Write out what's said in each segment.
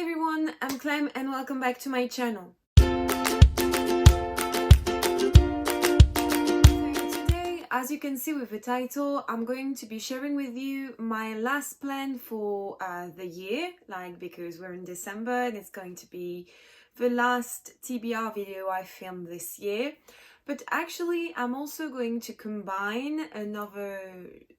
everyone, I'm Clem and welcome back to my channel. So today, as you can see with the title, I'm going to be sharing with you my last plan for the year, because we're in December and it's going to be the last TBR video I filmed this year. But actually, I'm also going to combine another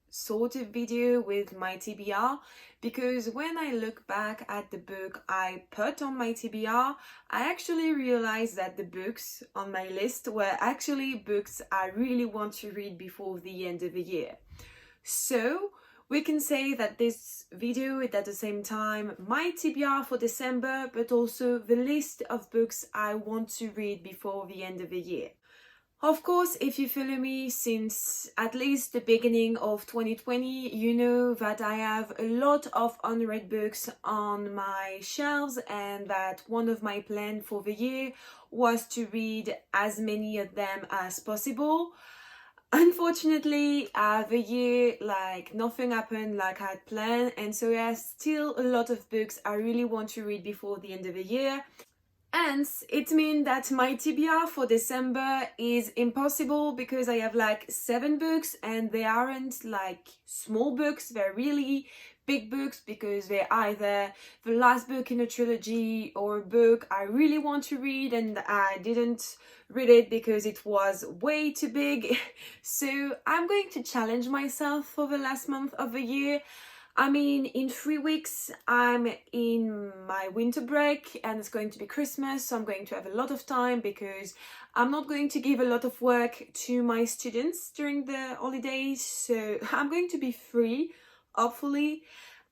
sort of video with my TBR, because when I look back at the book I put on my TBR, I actually realized that the books on my list were actually books I really want to read before the end of the year. So we can say that this video is at the same time my TBR for December, but also the list of books I want to read before the end of the year. Of course, if you follow me since at least the beginning of 2020, you know that I have a lot of unread books on my shelves and that one of my plans for the year was to read as many of them as possible. Unfortunately, the year, nothing happened like I had planned, and so there's still a lot of books I really want to read before the end of the year. Hence, it means that my TBR for December is impossible because I have 7 books and they aren't small books, they're really big books because they're either the last book in a trilogy or a book I really want to read and I didn't read it because it was way too big. So I'm going to challenge myself for the last month of the year. I mean, in 3 weeks, I'm in my winter break and it's going to be Christmas, so I'm going to have a lot of time because I'm not going to give a lot of work to my students during the holidays. So I'm going to be free, hopefully,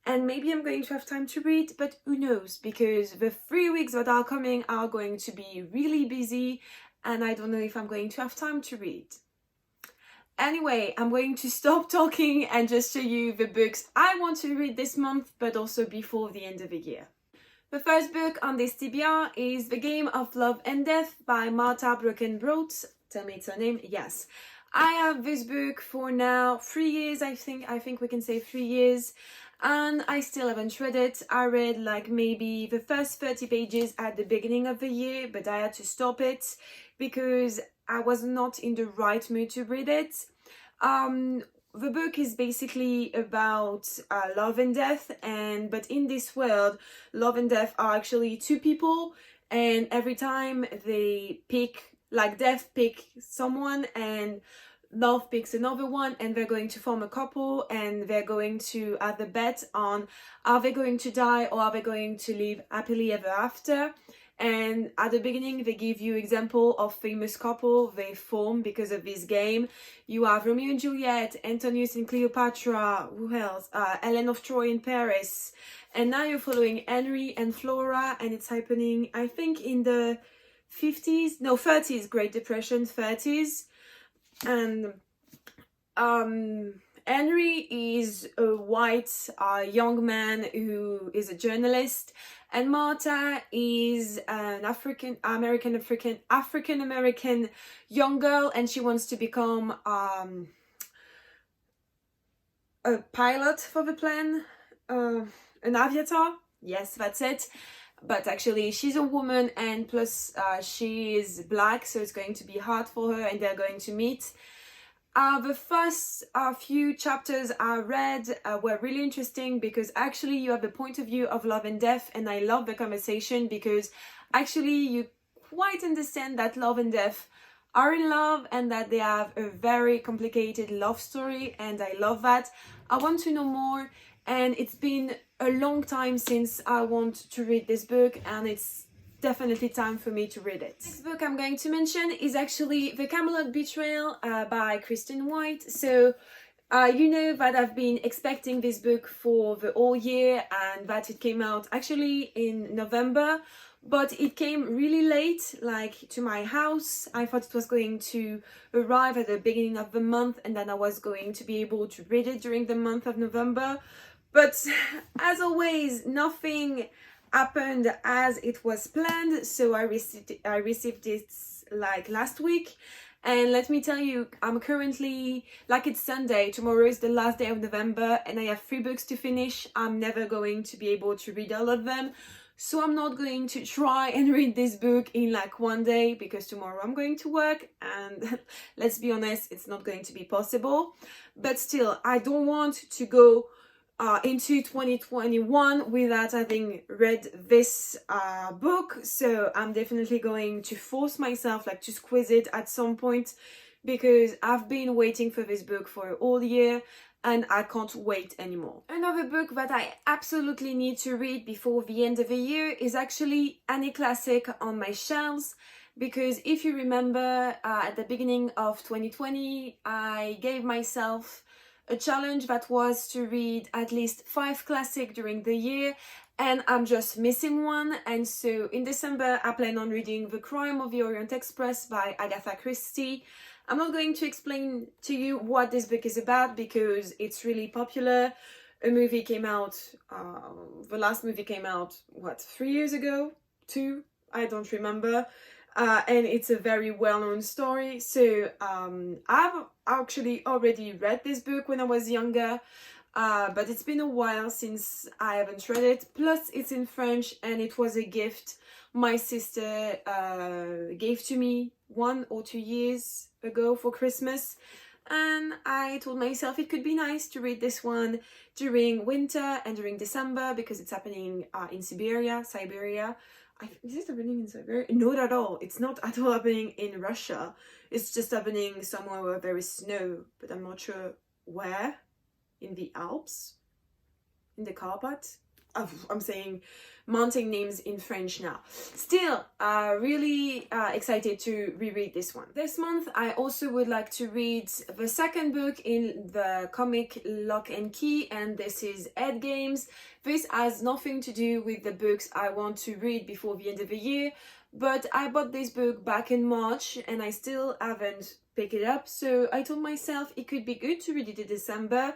and maybe I'm going to have time to read, but who knows, because the 3 weeks that are coming are going to be really busy and I don't know if I'm going to have time to read. Anyway, I'm going to stop talking and just show you the books I want to read this month, but also before the end of the year. The first book on this TBR is The Game of Love and Death by Marta Brookenbrodt. Tell me it's her name. Yes. I have this book for now 3 years, I think we can say 3 years, and I still haven't read it. I read maybe the first 30 pages at the beginning of the year, but I had to stop it because I was not in the right mood to read it. The book is basically about love and death, but in this world, love and death are actually 2 people, and every time they pick, death pick someone and love picks another one, and they're going to form a couple and they're going to have a bet on are they going to die or are they going to live happily ever after. And at the beginning, they give you example of famous couple they form because of this game. You have Romeo and Juliet, Antonius and Cleopatra, who else? Helen of Troy in Paris. And now you're following Henry and Flora, and it's happening, I think, in the 50s, no, 30s, Great Depression, 30s. And Henry is a white young man who is a journalist, and Marta is an African American young girl, and she wants to become a pilot for the plane, an aviator. Yes, that's it. But actually she's a woman, and plus she is black, so it's going to be hard for her, and they're going to meet. The first few chapters I read were really interesting because actually you have the point of view of love and death, and I love the conversation because actually you quite understand that love and death are in love and that they have a very complicated love story, and I love that. I want to know more, and it's been a long time since I want to read this book, and it's definitely time for me to read it. This book I'm going to mention is actually The Camelot Betrayal by Kristen White. So you know that I've been expecting this book for the whole year and that it came out actually in November, but it came really late, to my house. I thought it was going to arrive at the beginning of the month and then I was going to be able to read it during the month of November. But as always, nothing happened as it was planned, so I received it last week, And let me tell you, I'm currently, like, it's Sunday, tomorrow is the last day of November, and I have 3 books to finish. I'm never going to be able to read all of them. So I'm not going to try and read this book in like one day, because tomorrow I'm going to work, and let's be honest, it's not going to be possible. But still, I don't want to go into 2021 without having read this book. So I'm definitely going to force myself, like, to squeeze it at some point, because I've been waiting for this book for all year and I can't wait anymore. Another book that I absolutely need to read before the end of the year is actually any classic on my shelves, because if you remember, at the beginning of 2020 I gave myself a challenge that was to read at least 5 classics during the year, and I'm just missing one. And so in December I plan on reading The Crime of the Orient Express by Agatha Christie. I'm not going to explain to you what this book is about because it's really popular. A movie came out, the last movie came out, what, 3 years ago? 2? I don't remember. And it's a very well-known story. So I've actually already read this book when I was younger, but it's been a while since I haven't read it. Plus it's in French, and it was a gift my sister gave to me 1 or 2 years ago for Christmas, and I told myself it could be nice to read this one during winter and during December, because it's happening in Siberia. Is it happening in Siberia? Not at all. It's not at all happening in Russia. It's just happening somewhere where there is snow, but I'm not sure where. In the Alps? In the Carpats? Oh, I'm saying mountain names in French now. Still, really excited to reread this one. This month, I also would like to read the second book in the comic Lock and Key, and this is Head Games. This has nothing to do with the books I want to read before the end of the year, but I bought this book back in March and I still haven't picked it up, so I told myself it could be good to read it in December.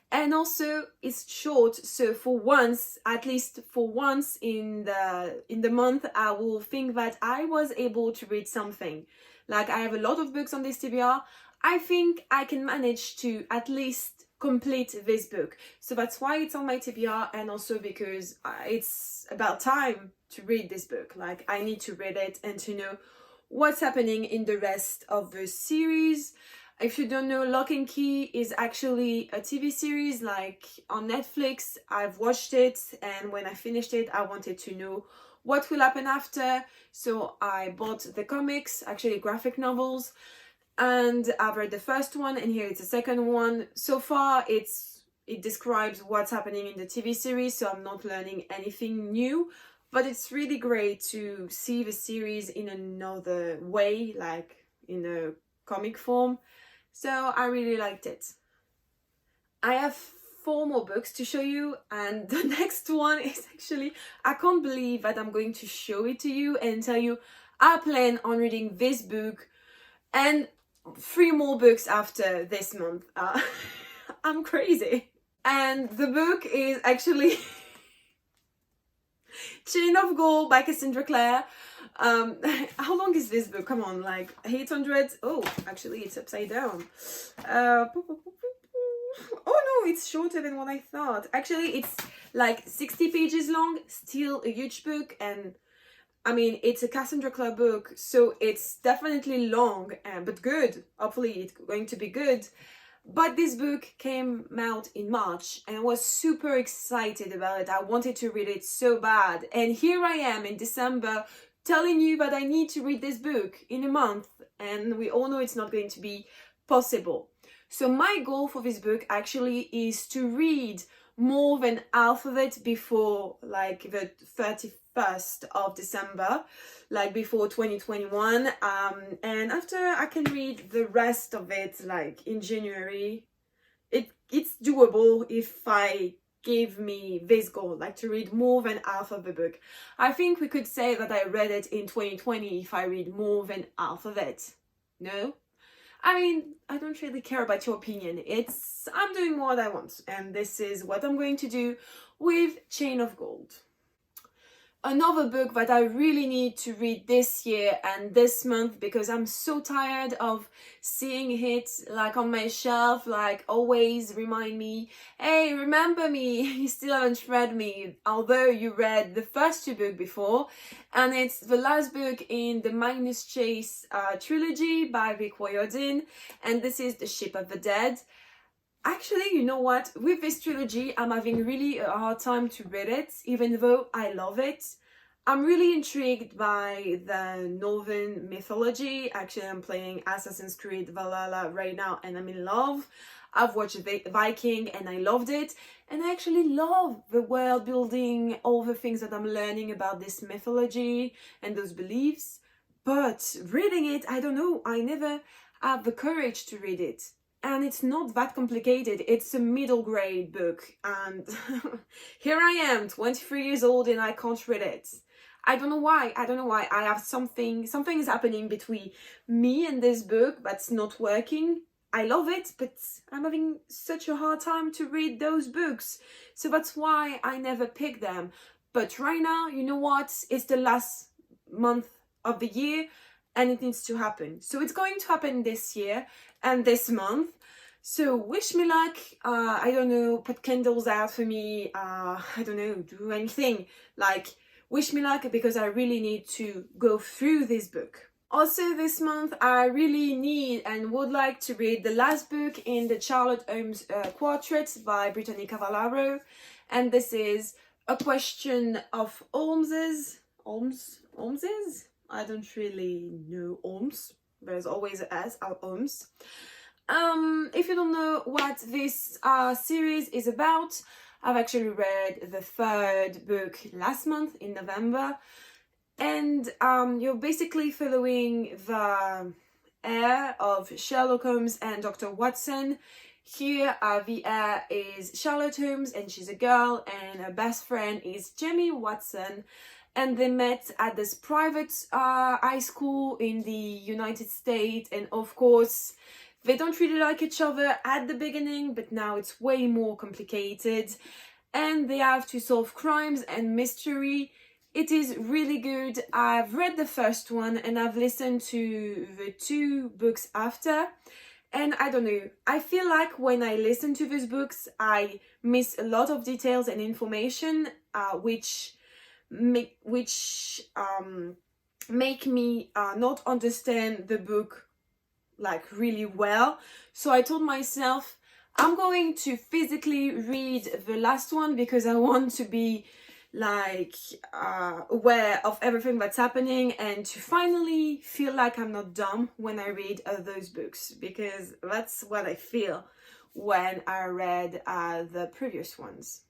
And also it's short, so for once, at least for once in the month, I will think that I was able to read something. Like, I have a lot of books on this TBR. I think I can manage to at least complete this book. So that's why it's on my TBR, and also because it's about time to read this book. Like, I need to read it and to know what's happening in the rest of the series. If you don't know, Lock and Key is actually a TV series, like, on Netflix. I've watched it, and when I finished it, I wanted to know what will happen after. So I bought the comics, actually graphic novels, and I've read the first one, and here it's the second one. So far, it describes what's happening in the TV series, so I'm not learning anything new. But it's really great to see the series in another way, like in a comic form. So I really liked it. I have 4 more books to show you, and the next one is actually, I can't believe that I'm going to show it to you and tell you I plan on reading this book and 3 more books after this month. I'm crazy. And the book is actually Chain of Gold by Cassandra Clare. How long is this book? Come on, like 800. Oh, actually it's upside down. Oh no, it's shorter than what I thought. Actually, it's like 60 pages long, still a huge book. And I mean, it's a Cassandra Clare book, so it's definitely long, but good. Hopefully it's going to be good. But this book came out in March and I was super excited about it. I wanted to read it so bad. And here I am in December telling you that I need to read this book in a month. And we all know it's not going to be possible. So my goal for this book actually is to read more than half of it before like the 31st of December, like before 2021, and after I can read the rest of it like in January. It's doable if I give me this goal, like to read more than half of the book. I think we could say that I read it in 2020 if I read more than half of it. No? I mean, I don't really care about your opinion. I'm doing what I want, and this is what I'm going to do with Chain of Gold. Another book that I really need to read this year and this month, because I'm so tired of seeing it like on my shelf, like always remind me, hey, remember me, you still haven't read me, although you read the first two books before. And it's the last book in the Magnus Chase trilogy by Rick Riordan, and this is The Ship of the Dead. Actually, you know what? With this trilogy, I'm having really a hard time to read it, even though I love it. I'm really intrigued by the Northern mythology. Actually, I'm playing Assassin's Creed Valhalla right now and I'm in love. I've watched Viking and I loved it. And I actually love the world building, all the things that I'm learning about this mythology and those beliefs. But reading it, I don't know, I never have the courage to read it. And it's not that complicated. It's a middle grade book, and here I am, 23 years old, and I can't read it. I don't know why. I have something is happening between me and this book that's not working. I love it, but I'm having such a hard time to read those books. So that's why I never pick them. But right now, you know what? It's the last month of the year and it needs to happen. So it's going to happen this year and this month. So wish me luck. I don't know, put candles out for me. I don't know, do anything. Like, wish me luck, because I really need to go through this book. Also this month, I really need and would like to read the last book in the Charlotte Holmes Quartet by Brittany Cavallaro. And this is A Question of Holmes's. Holmes's? I don't really know Holmes. There's always an S out Holmes. If you don't know what this series is about, I've actually read the third book last month in November, and you're basically following the heir of Sherlock Holmes and Dr. Watson. Here, the heir is Charlotte Holmes, and she's a girl, and her best friend is Jamie Watson. And they met at this private high school in the United States. And of course, they don't really like each other at the beginning, but now it's way more complicated. And they have to solve crimes and mystery. It is really good. I've read the first one and I've listened to the two books after. And I don't know, I feel like when I listen to these books, I miss a lot of details and information, which make me not understand the book like really well. So I told myself I'm going to physically read the last one, because I want to be like aware of everything that's happening, and to finally feel like I'm not dumb when I read those books, because that's what I feel when I read the previous ones.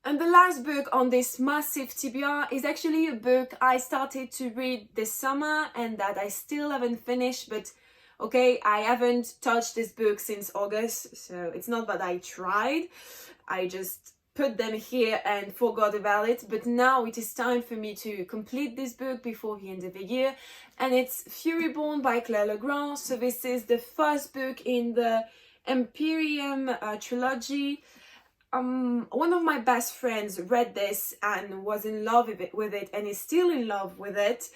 And the last book on this massive TBR is actually a book I started to read this summer and that I still haven't finished, but okay, I haven't touched this book since August, so it's not that I tried, I just put them here and forgot about it. But now it is time for me to complete this book before the end of the year, and it's Furyborn by Claire Legrand. So this is the first book in the Imperium trilogy. One of my best friends read this and was in love with it and is still in love with it,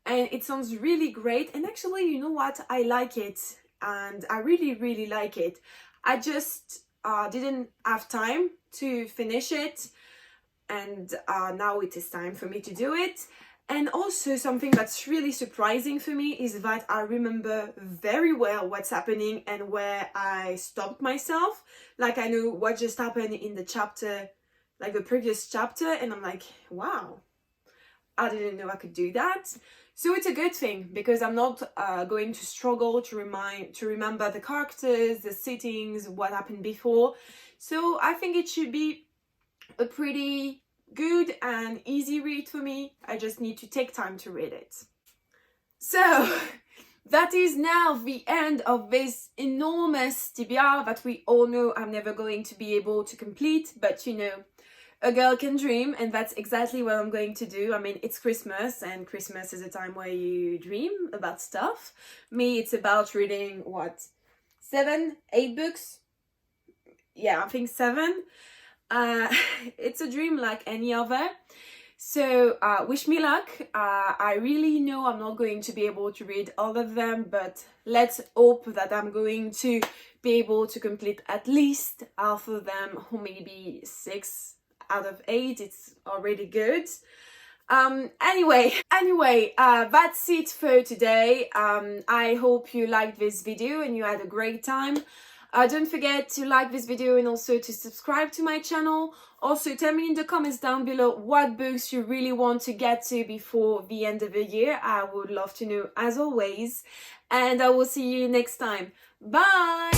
and it sounds really great. And actually, you know what, I like it, and I really like it. I just didn't have time to finish it, and now it is time for me to do it. And also, something that's really surprising for me is that I remember very well what's happening and where I stopped myself. Like, I know what just happened in the chapter, like the previous chapter, and I'm like, wow, I didn't know I could do that. So it's a good thing, because I'm not going to struggle to remember the characters, the settings, what happened before. So I think it should be a pretty good and easy read for me. I just need to take time to read it. So that is now the end of this enormous TBR that we all know I'm never going to be able to complete, but you know, a girl can dream, and that's exactly what I'm going to do. I mean, it's Christmas, and Christmas is a time where you dream about stuff. Me, it's about reading, what, 7, 8 books? Yeah, I think 7. It's a dream like any other. So wish me luck. I really know I'm not going to be able to read all of them, but let's hope that I'm going to be able to complete at least half of them, or maybe 6 out of 8. It's already good. Anyway, that's it for today. I hope you liked this video and you had a great time. Don't forget to like this video and also to subscribe to my channel. Also, tell me in the comments down below what books you really want to get to before the end of the year. I would love to know as always. And I will see you next time. Bye!